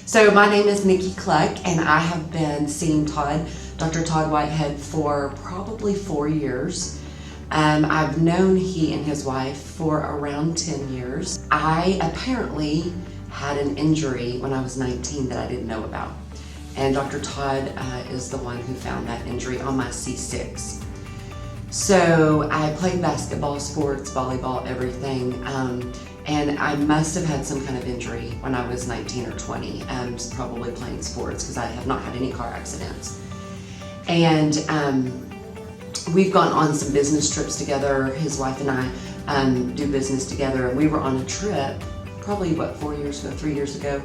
So my name is Nickki Cluck, and I have been seeing Dr. Todd Whitehead for probably 4 years. I've known he and his wife for around 10 years. I apparently had an injury when I was 19 that I didn't know about. And Dr. Todd is the one who found that injury on my C6. So I played basketball, sports, volleyball, everything. And I must have had some kind of injury when I was 19 or 20, probably playing sports, because I have not had any car accidents. And we've gone on some business trips together. His wife and I do business together, and we were on a trip probably, 3 years ago,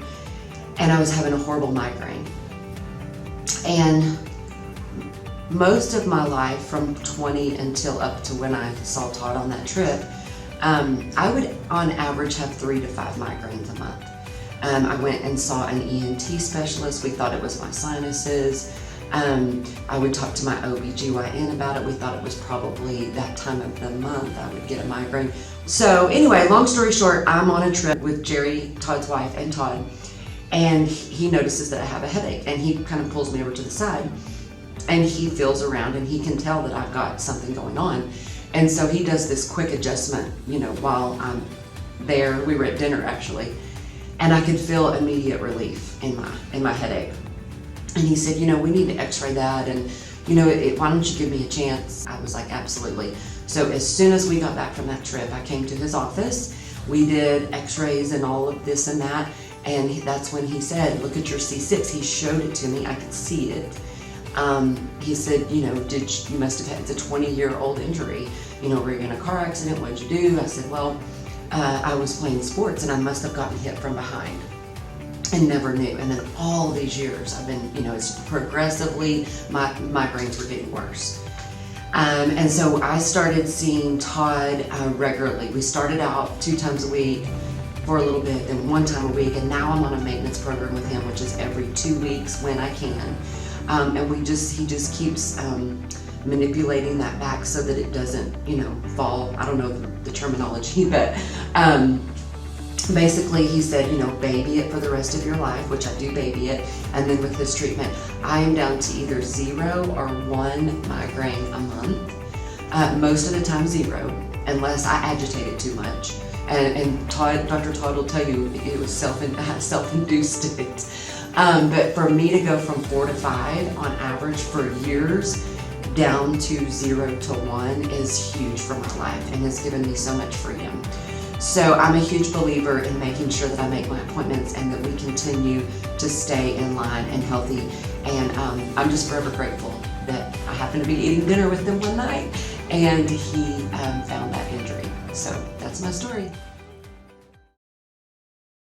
and I was having a horrible migraine. And most of my life, from 20 until up to when I saw Todd on that trip, I would on average have 3 to 5 migraines a month. I went and saw an ENT specialist. We thought it was my sinuses. I would talk to my OB/GYN about it. We thought it was probably that time of the month I would get a migraine. So anyway, long story short, I'm on a trip with Jerry, Todd's wife, and Todd, and he notices that I have a headache, and he kind of pulls me over to the side, and he feels around, and he can tell that I've got something going on. And so he does this quick adjustment, while I'm there. We were at dinner actually, and I could feel immediate relief in my headache. And he said, we need to x-ray that, and why don't you give me a chance? I was like, absolutely. So as soon as we got back from that trip, I came to his office. We did x-rays and all of this and that, and that's when he said, look at your C6. He showed it to me. I could see it. He said, you must have had, it's a 20-year-old injury. Were you in a car accident? What'd you do? I said, well, I was playing sports and I must have gotten hit from behind and never knew. And then all these years I've been, it's progressively, my migraines were getting worse. And so I started seeing Todd regularly. We started out 2 times a week for a little bit, then 1 time a week, and now I'm on a maintenance program with him, which is every 2 weeks when I can. And he just keeps manipulating that back so that it doesn't, fall. I don't know the terminology, but basically he said, baby it for the rest of your life, which I do baby it. And then with this treatment, I am down to either 0 or 1 migraine a month. Most of the time 0, unless I agitate it too much. And Dr. Todd will tell you it was self-induced it. But for me to go from 4 to 5 on average for years down to 0 to 1 is huge for my life and has given me so much freedom. So I'm a huge believer in making sure that I make my appointments and that we continue to stay in line and healthy. And I'm just forever grateful that I happened to be eating dinner with him one night and he found that injury. So that's my story.